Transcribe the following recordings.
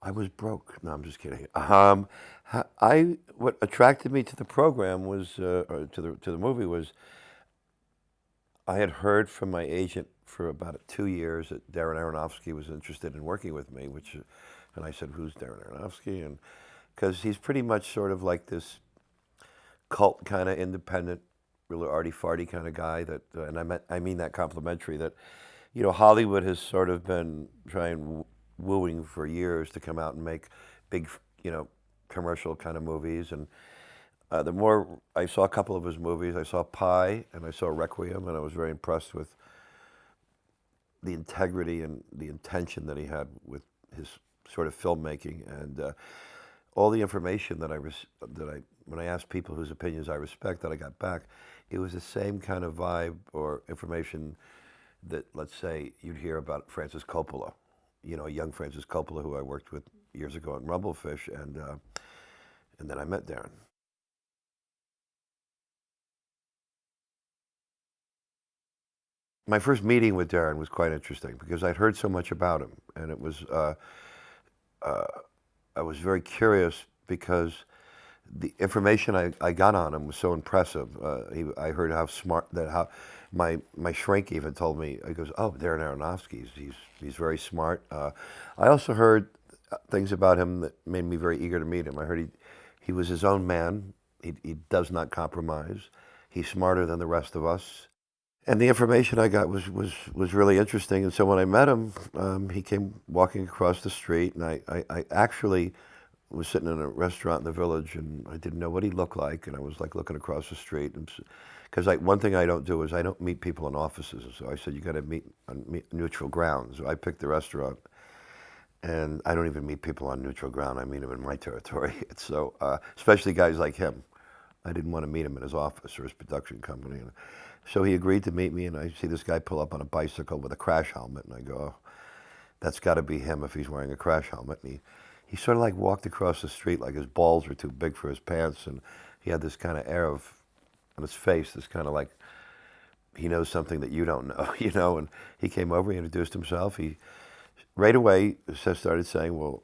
I was broke. No, I'm just kidding. What attracted me to the program was, or to the movie was, I had heard from my agent for about 2 years that Darren Aronofsky was interested in working with me, and I said, "Who's Darren Aronofsky?" And because he's pretty much sort of like this cult kind of independent, really arty farty kind of guy I mean that complimentary that, Hollywood has sort of been trying wooing for years to come out and make big, you know, commercial kind of movies. And the more I saw a couple of his movies, I saw Pi and I saw Requiem, and I was very impressed with the integrity and the intention that he had with his sort of filmmaking and all the information when I asked people whose opinions I respect that I got back, it was the same kind of vibe or information that, let's say, you'd hear about Francis Coppola, young Francis Coppola who I worked with years ago in Rumblefish, and then I met Darren. My first meeting with Darren was quite interesting because I'd heard so much about him, and uh, I was very curious because the information I got on him was so impressive. I heard how smart that how my shrink even told me. He goes, "Oh, Darren Aronofsky, he's very smart." I also heard things about him that made me very eager to meet him. I heard he was his own man. He does not compromise. He's smarter than the rest of us. And the information I got was really interesting. And so when I met him, he came walking across the street, and I actually was sitting in a restaurant in the village, and I didn't know what he looked like, and I was like looking across the street, and because one thing I don't do is I don't meet people in offices. So I said you got to meet on neutral ground. So I picked the restaurant, and I don't even meet people on neutral ground. I meet them in my territory. So especially guys like him. I didn't want to meet him in his office or his production company. And so he agreed to meet me, and I see this guy pull up on a bicycle with a crash helmet, and I go, oh, that's got to be him if he's wearing a crash helmet. And he sort of like walked across the street like his balls were too big for his pants, and he had this kind of air of on his face, this kind of like he knows something that you don't know, And he came over, he introduced himself. He right away started saying, "Well,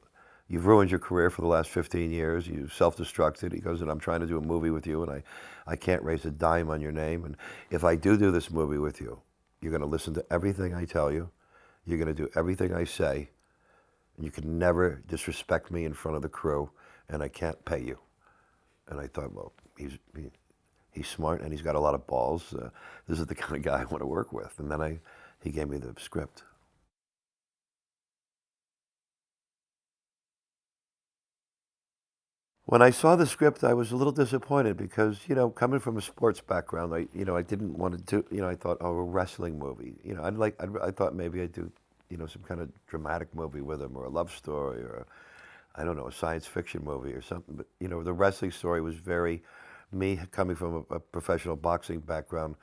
you've ruined your career for the last 15 years. You've self-destructed." He goes, "And I'm trying to do a movie with you, and I can't raise a dime on your name. And if I do this movie with you, you're going to listen to everything I tell you. You're going to do everything I say, and you can never disrespect me in front of the crew, and I can't pay you." And I thought, well, he's smart and he's got a lot of balls. This is the kind of guy I want to work with. And then he gave me the script. When I saw the script, I was a little disappointed because, coming from a sports background, I didn't want to do, I thought, oh, a wrestling movie. I thought maybe I'd do, some kind of dramatic movie with him or a love story or, I don't know, a science fiction movie or something. But, the wrestling story was very, me coming from a professional boxing background,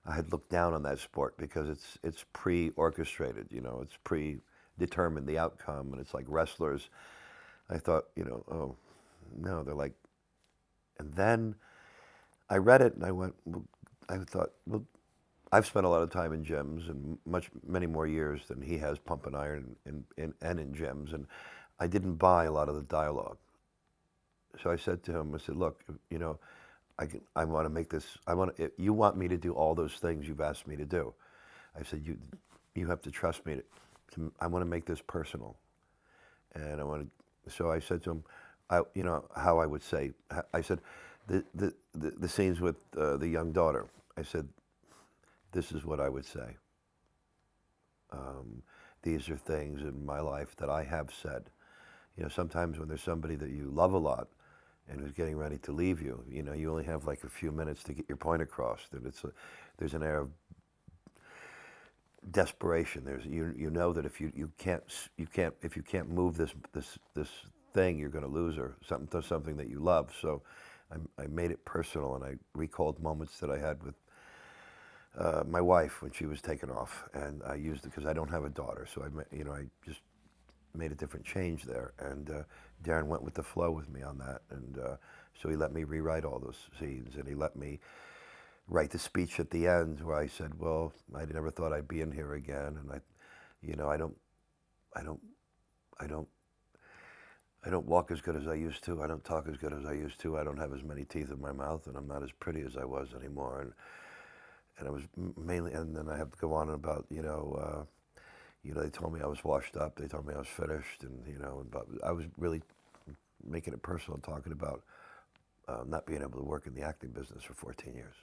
I had looked down on that sport because it's pre-orchestrated, it's predetermined the outcome, and it's like wrestlers. I thought, oh, no, they're like, and then I read it and I thought, well, I've spent a lot of time in gyms and many more years than he has pumping iron and in gyms, and I didn't buy a lot of the dialogue. So I said to him, I said, look, I want to make this, you want me to do all those things you've asked me to do. I said, you have to trust me. I want to make this personal. And so I said to him, how I would say, I said, the scenes with the young daughter, I said, this is what I would say. These are things in my life that I have said. Sometimes when there's somebody that you love a lot and who's getting ready to leave you, you only have like a few minutes to get your point across. And there's an air of desperation. You know that if if you can't move this thing, you're going to lose her. Something that you love. So I made it personal, and I recalled moments that I had with my wife when she was taken off, and I used it because I don't have a daughter. So I just made a different change there, and Darren went with the flow with me on that, and so he let me rewrite all those scenes, and he let me write the speech at the end where I said, "Well, I never thought I'd be in here again," and I don't, I don't, I don't walk as good as I used to. I don't talk as good as I used to. I don't have as many teeth in my mouth, and I'm not as pretty as I was anymore. And I was mainly, and then I have to go on about, they told me I was washed up. They told me I was finished, and but I was really making it personal, talking about not being able to work in the acting business for 14 years.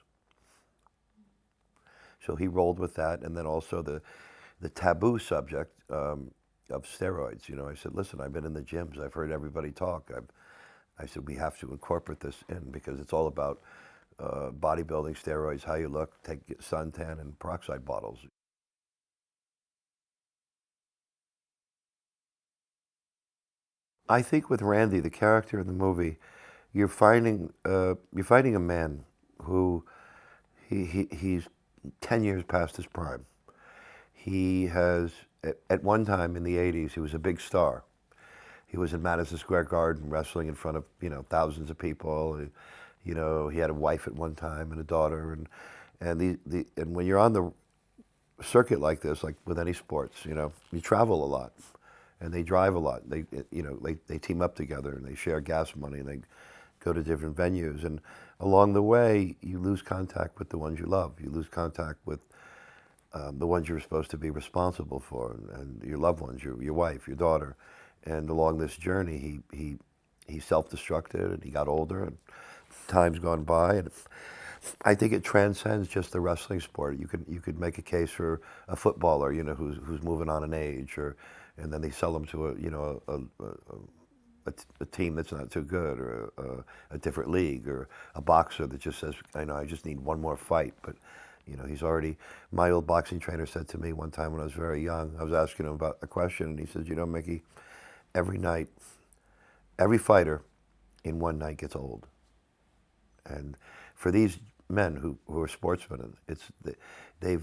So he rolled with that, and then also the taboo subject of steroids. I said, listen, I've been in the gyms. I've heard everybody talk. I said, we have to incorporate this in because it's all about bodybuilding, steroids, how you look, take suntan and peroxide bottles. I think with Randy, the character in the movie, you're finding a man who he's 10 years past his prime. He has at one time in the 80s he was a big star. He was in Madison Square Garden wrestling in front of thousands of people. He had a wife at one time and a daughter, and when you're on the circuit like this, like with any sports, you travel a lot, and they drive a lot. They team up together and they share gas money and they go to different venues, and along the way you lose contact with the ones you love. You lose contact with the ones you're supposed to be responsible for, and your loved ones, your wife, your daughter. And along this journey, he self-destructed, and he got older, and time's gone by, and I think it transcends just the wrestling sport. You could make a case for a footballer, who's moving on in age, and then they sell them to a team that's not too good, or a different league, or a boxer that just says, I know, I just need one more fight, but he's already. My old boxing trainer said to me one time when I was very young, I was asking him about a question, and he says, Mickey, every night, every fighter in one night gets old. And for these men who are sportsmen, they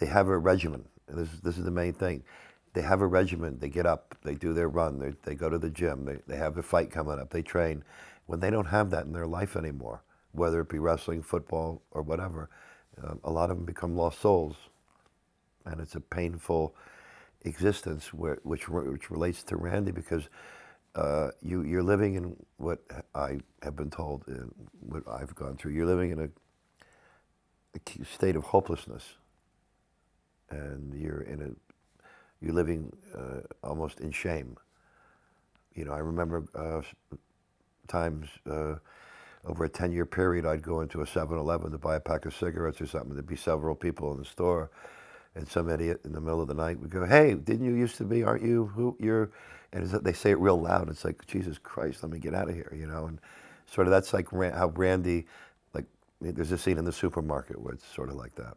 have a regimen. This is the main thing. They have a regimen. They get up, they do their run, they go to the gym, they have a fight coming up, they train. When they don't have that in their life anymore, whether it be wrestling, football, or whatever, a lot of them become lost souls, and it's a painful existence which relates to Randy because you're living in what I have been told and what I've gone through. You're living in a state of hopelessness, and you're living almost in shame. I remember times over a 10-year period, I'd go into a 7-Eleven to buy a pack of cigarettes or something. There'd be several people in the store, and some idiot in the middle of the night would go, "Hey, didn't you used to be? Aren't you who you're?" And they say it real loud. It's like, Jesus Christ, let me get out of here, And sort of that's like how Randy, like, there's a scene in the supermarket where it's sort of like that.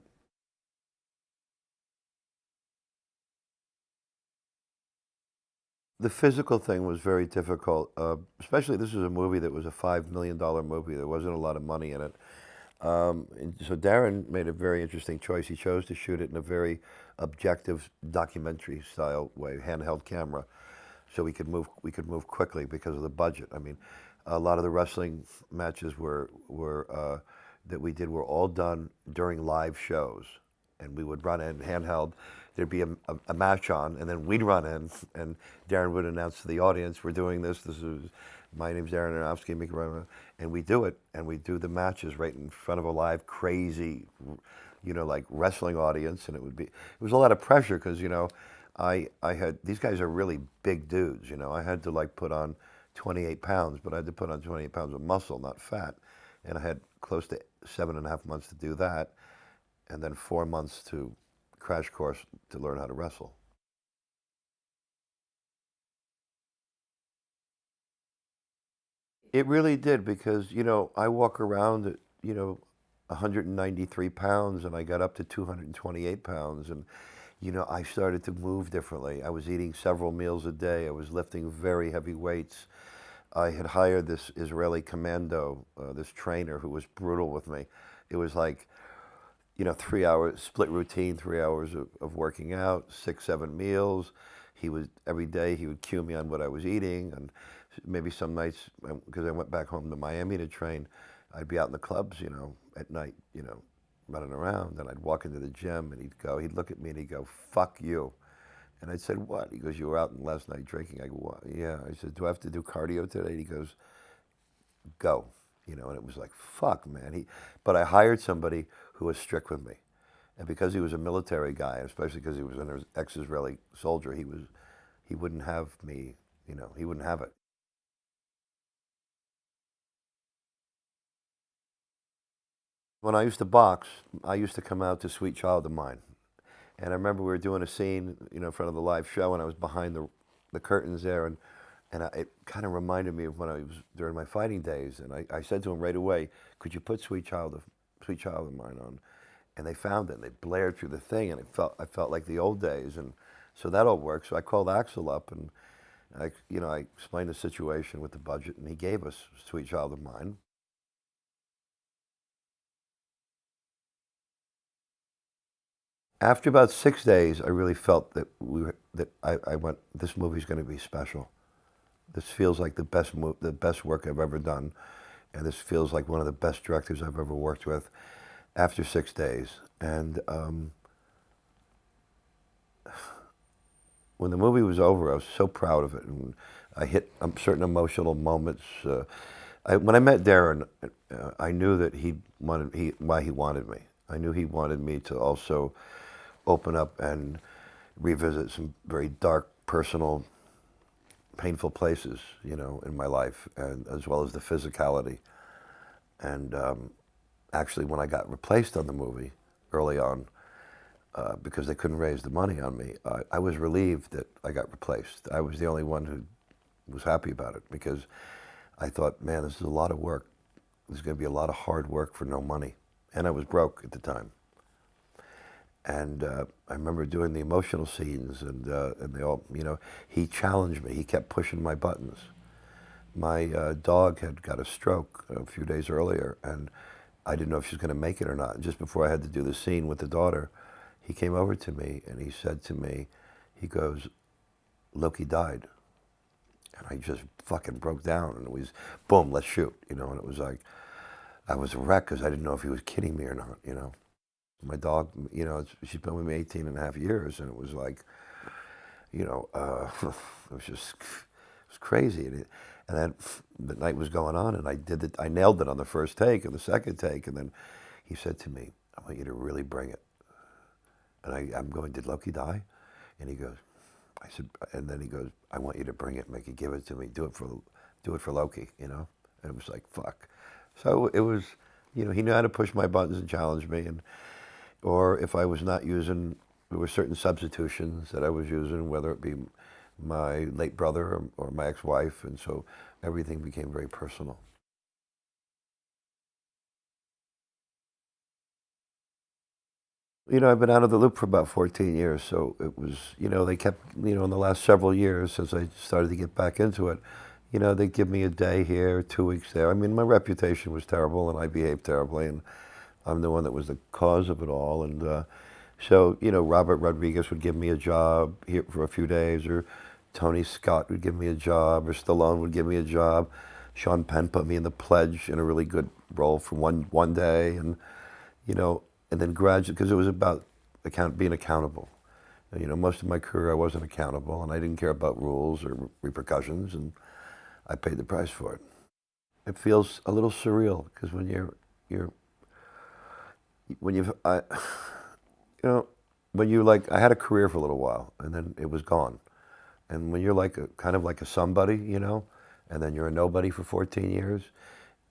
The physical thing was very difficult, especially this was a movie that was a $5 million movie. There wasn't a lot of money in it. And so Darren made a very interesting choice. He chose to shoot it in a very objective documentary style way, handheld camera, so we could move quickly because of the budget. I mean, a lot of the wrestling matches were that we did were all done during live shows, and we would run in handheld. There'd be a match on, and then we'd run in, and Darren would announce to the audience, "We're doing this. This is my name's Darren Aronofsky, and we do it, and we do the matches right in front of a live, crazy, like wrestling audience, and it was a lot of pressure because I had these guys are really big dudes. I had to like put on 28 pounds, but I had to put on 28 pounds of muscle, not fat, and I had close to 7.5 months to do that, and then 4 months to crash course to learn how to wrestle. It really did because, I walk around at, 193 pounds and I got up to 228 pounds and, I started to move differently. I was eating several meals a day. I was lifting very heavy weights. I had hired this Israeli commando, this trainer who was brutal with me. It was like, 3 hours split routine, 3 hours of working out, 6, 7 meals. Every day he would cue me on what I was eating, and maybe some nights because I went back home to Miami to train, I'd be out in the clubs, at night, running around, and I'd walk into the gym, and he'd look at me and he'd go, "Fuck you," And I said, what? He goes, you were out last night drinking. I go, what? Yeah. I said, do I have to do cardio today? And he goes, go. And it was like, fuck, man. But I hired somebody who was strict with me. And because he was a military guy, especially because he was an ex-Israeli soldier, he wouldn't have me, he wouldn't have it. When I used to box, I used to come out to Sweet Child of Mine. And I remember we were doing a scene, in front of the live show, and I was behind the curtains there, and it kind of reminded me of when I was during my fighting days. And I said to him right away, "Could you put Sweet Child of Mine on?" And they found it, and they blared through the thing, and I felt like the old days, and so that all worked. So I called Axel up, and I explained the situation with the budget, and he gave us Sweet Child of Mine. After about 6 days, I really felt that I went, this movie's going to be special. This feels like the best work I've ever done, and this feels like one of the best directors I've ever worked with. After 6 days, and when the movie was over, I was so proud of it, and I hit certain emotional moments. When I met Darren, I knew that why he wanted me. I knew he wanted me to also open up and revisit some very dark, personal, painful places, in my life, and as well as the physicality. And actually, when I got replaced on the movie early on, because they couldn't raise the money on me, I was relieved that I got replaced. I was the only one who was happy about it, because I thought, man, this is a lot of work. There's going to be a lot of hard work for no money. And I was broke at the time. And I remember doing the emotional scenes, and they all, he challenged me. He kept pushing my buttons. My dog had got a stroke a few days earlier, and I didn't know if she was going to make it or not. Just before I had to do the scene with the daughter, he came over to me and he said to me, he goes, Loki died. And I just fucking broke down, and it was, boom, let's shoot, and it was like, I was a wreck because I didn't know if he was kidding me or not. My dog, she's been with me 18 and a half years, and it was like, it was just, it was crazy. And then the night was going on, and I nailed it on the first take and the second take, and then he said to me, I want you to really bring it. And I'm going, did Loki die? And he goes, I said, and then he goes, I want you to bring it, make it, give it to me, do it for Loki, And it was like, fuck. So it was, he knew how to push my buttons and challenge me, or if I was not using, there were certain substitutions that I was using, whether it be my late brother or my ex-wife, and so everything became very personal. I've been out of the loop for about 14 years, so it was, they kept, in the last several years, since I started to get back into it, they give me a day here, 2 weeks there. I mean, my reputation was terrible, and I behaved terribly, and I'm the one that was the cause of it all. And so, Robert Rodriguez would give me a job here for a few days, or Tony Scott would give me a job, or Stallone would give me a job. Sean Penn put me in The Pledge in a really good role for one day, and and then gradually, because it was about being accountable. And, most of my career I wasn't accountable, and I didn't care about rules or repercussions, and I paid the price for it. It feels a little surreal because you're when you've when you like, I had a career for a little while, and then it was gone. And when you're like kind of like a somebody, and then you're a nobody for 14 years,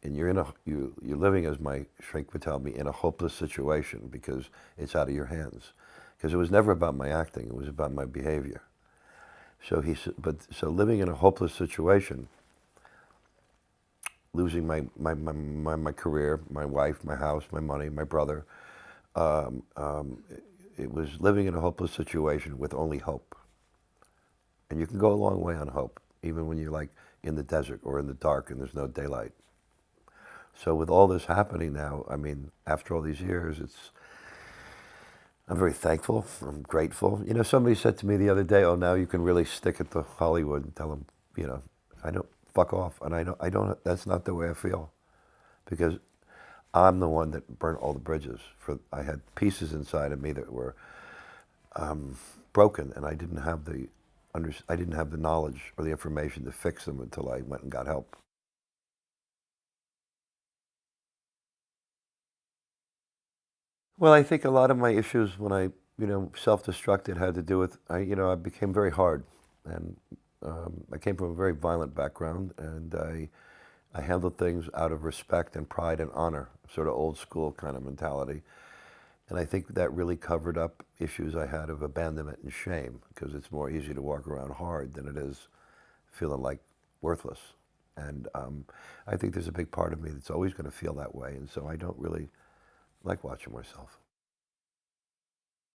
and you're living, as my shrink would tell me, in a hopeless situation because it's out of your hands. Because it was never about my acting; it was about my behavior. So so living in a hopeless situation, losing my career, my wife, my house, my money, my brother. Um, um, it was living in a hopeless situation with only hope. And you can go a long way on hope, even when you're like in the desert or in the dark and there's no daylight. So with all this happening now, I mean, after all these years, I'm very thankful. I'm grateful. Somebody said to me the other day, "Oh, now you can really stick it to Hollywood and tell them, I don't fuck off." And I don't. That's not the way I feel, because I'm the one that burnt all the bridges. I had pieces inside of me that were broken, and I didn't have the knowledge or the information to fix them until I went and got help. Well, I think a lot of my issues when self-destructed had to do with, I became very hard, and I came from a very violent background, and I handled things out of respect and pride and honor, sort of old school kind of mentality. And I think that really covered up issues I had of abandonment and shame, because it's more easy to walk around hard than it is feeling like worthless. And I think there's a big part of me that's always going to feel that way, and so I don't really like watching myself.